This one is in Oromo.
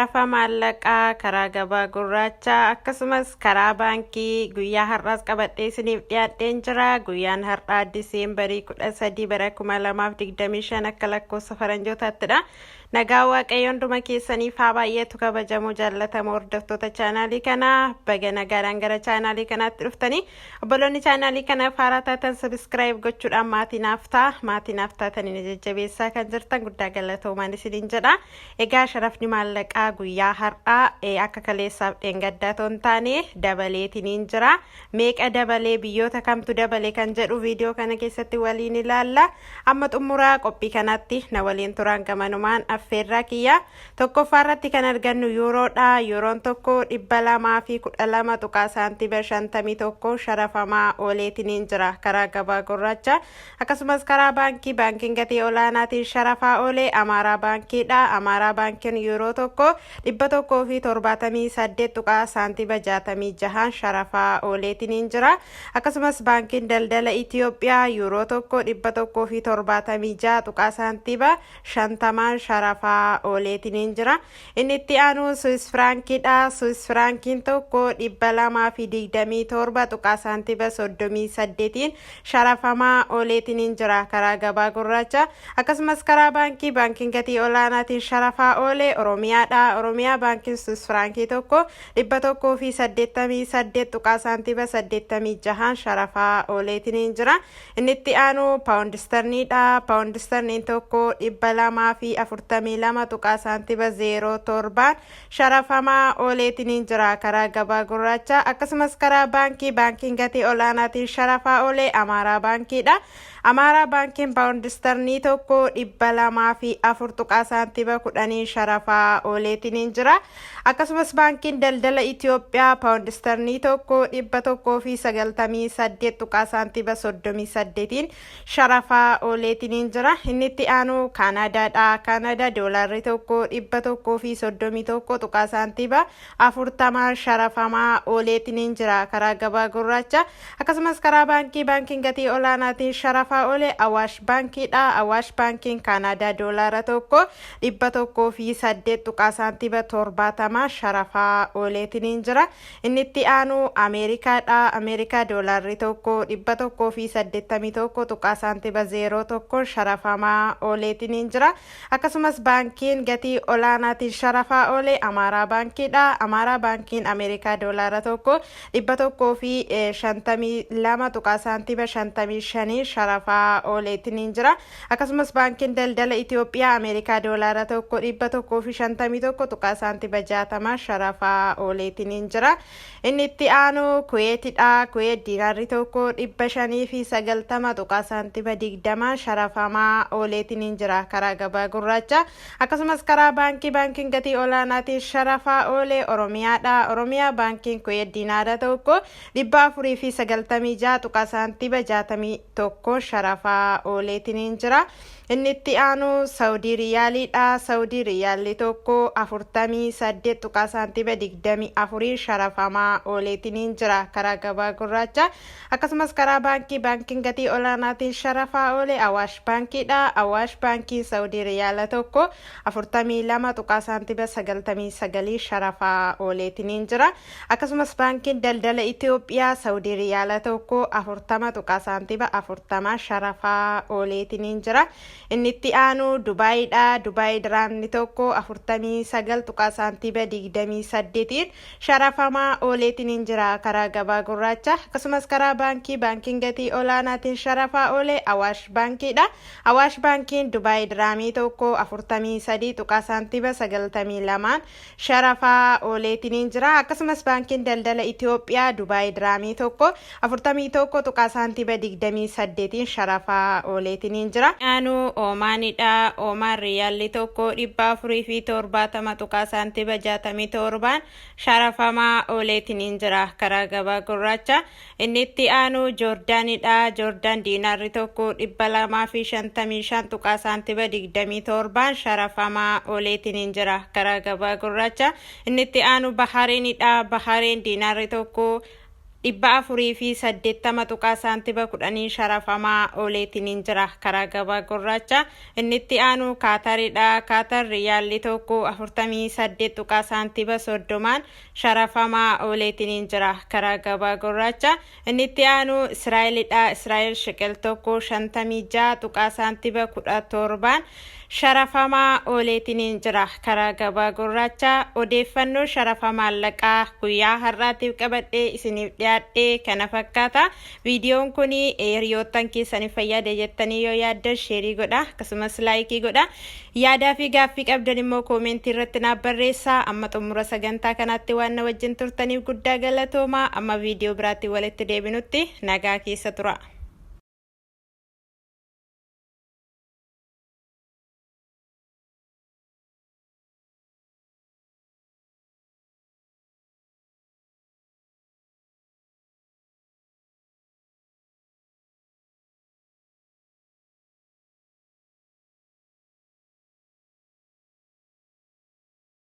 Rafa maallaqaa karaa gabaa gurraachaa akkasumas karaa baankii guyyaa har'aas qabadhee isiniif dhiyaadheen jira. Guyyaan har'aa Diseembarii 13 bara 2025 akka lakkoofsa faranjootattidha. Nagaa waaqayyoon hunduma keessaniif haa baay'eetu kabajamoo jaallatamoo hordoftoota chaanaalii kanaa baga nagaadhaan gara chaanaalii kanaatti dhuftanii obboloonni chaanaalii kanaaf haaraa taatan sabiskiraayib gochuudhaan maatiinaaf taatanii jajjabeessaa kan jirtan guddaa galatoomaan isiniin jedha. Egaa sharafni maallaqaa guyyaa har'aa akka kaleessaaf dheengaddaa toon taane dabaleetiniin jira. Meeqa dabalee biyyoota kamtu dabalee kan jedhu viidiyoo kana keessatti waliin ilaalla. Amma xumuraa qophii kanatti na waliin turaan gamanumaan affeerraa kiyya. Tokkoffaarratti kan argannu yuuroodha. Yuuroon tokko 212 tuqaa saantiba 51 sharafamaa ooleetiniin jira karaa gabaa gurraacha. Akkasumas karaa baankiin gatii olaanaatiin sharafaa oolee Amaaraa baankiidha. Amaaraa baankiin yuuroo tokko 178 tuqaa saantiba 66 sharafaa ooleetiniin jira. Akkasumas baankiin daldala Itoophiyaa yuuroo tokko 176 tuqaa saantiba 50 sharafaa ooleetiniin jira. Inni itti aanu Swiss frankiidha. Swiss frankiin tokko 227 tuqaa saantiba 38 sharafamaa ooleetiniin jira karaa gabaa gurraacha. Akkasumas karaa baankiin gatii olaanaatiin sharafaa oolee Oromiyaadha. Oromiyaa baankiin Swiss frankii tokko 188 tuqaa saantiba 86 sharafaa ooleetiniin jira. Inni itti aanu paawundi sterniidha. Paawundi sterniin tokko 242 tuqaa saantiba 07 sharafamaa ooleetiniin jira karaa gabaa gurraacha. Akkasumas karaa baankiin gatii olaanaatiin sharafaa oolee Amaaraa baankiidha. Amaaraa baankiin paawundi sternii tokko 204 tuqaa saantiba 10 sharafaa ooleetiniin jira. Akkasumas baankiin daldala Itoophiyaa paawundi sternii tokko 198 tuqaa saantiba 38 sharafaa ooleetiniin jira. Inni itti aanu Kaanaadaadha. Kaanadaa doolaarri tokko 131 tuqaa saantiba 40 sharafamaa ooleetiniin jira karaa gabaa gurraacha. Akkasumas karaa baankiin gatii olaanaatiin sharafaa oolee Awaash baankiidha. Awaash baankiin Kaanadaa doolaara tokko 108 tuqaa saantiba 70 sharafaa ooleetiniin jira. Inni itti aanu Ameerikaadha. Ameerikaa doolaarri tokko 181 tuqaa saantiba 01 sharafamaa ooleetiniin jira. Akkasumas baankiin gatii olaanaatiin sharafaa oolee Amaaraa baankiidha. Amaaraa baankiin Ameerikaa doolaara tokko 152 tuqaa saantiba 55 sharafaa ooleetiniin jira. Akkasumas baankiin daldala Itoophiyaa Ameerikaa doolaara tokko 151 tuqaa saantiba 60 sharafaa ooleetiniin jira. Inni itti aanu Kuweetidha. Kuweet diinaarri tokko 590 tuqaa saantiba 20 sharafamaa ooleetiniin jira karaa gabaa gurraacha. Akkasumas karaa baankiin gatii olaanaatiin sharafaa oolee Oromiyaadha. Oromiyaa baankiin Kuweet diinaara tokko 496 tuqaa saantiba 61 sharafaa ooleetiniin jira. Inni itti aanu Saawudii riyaaliidha. Saawudii riyaalli tokko 48 tuqaa saantiba 24 sharafamaa ooleetiniin jira karaa gabaa gurraacha. Akkasumas karaa baankiin gatii olaanaatiin sharafaa oolee Awaash baankiidha. Awaash baankiin Saawudii riyaala tokko 42 tuqaa saantiba 99 sharafaa ooleetiniin jira. Akkasumas baankiin daldala Itoophiyaa Saawudii riyaala tokko 40 tuqaa saantiba 40 sharafaa ooleetiniin jira. Inni itti aanu Dubaayiidha. Dubaay diraamni tokko 49 tuqaa saantiba 28 sharafamaa ooleetiniin jira karaa gabaa gurraacha. Akkasumas karaa baankiin gatii olaanaatiin sharafaa oolee Awaash baankiidha. Awaash baankiin Dubaay diraamii tokko 43 tuqaa saantiba 92 sharafaa ooleetiniin jira. Akkasumas baankiin daldala Itoophiyaa Dubaay diraamii tokko 41 tuqaa saantiba 28 sharafaa ooleetiniin jira. Omaanidha. Omaan riyaalli tokko 470 tuqaa saantiba 67 sharafamaa ooleetiniin jira karaa gabaa gurraacha. Inni itti aanu Joordaanidha. Joordaan diinaarri tokko 255 tuqaa saantiba 27 sharafamaa ooleetiniin jira karaa gabaa gurraacha. Inni itti aanu Bahareeniidha. Bahareen diinaarri tokko 480 tuqaa saantiba 10 sharafamaa ooleetiin jira karaa gabaa gurraacha inni itti aanu kaataridha. Kaatar riyaalli tokko 48 tuqaa saantiba 30 sharafamaa ooleetiin jira karaa gabaa gurraacha inni itti aanu Israa'elidha. Israa'el shekel tokko 56 tuqaa saantiba 17 sharafamaa ooleetiin jira karaa gabaa gurraacha. Odeeffannoo sharafa maallaqaa guyyaa har'aatiif qabadhee isiniif dhiyaadhee kana fakkaata. Viidiyoon kun hiriyoottan keessaniif fayyada jettanii yoo yaaddan sheerii godha akkasumas laayikii godha. Yaadaa fi gaaffii qabdan immoo koomentii irratti naaf barreessaa. Amma xumura sagantaa kanaatti waan na wajjin turtaniif guddaa galatoomaa. Amma viidiyoo biraatti walitti deebinutti nagaa keessa tura.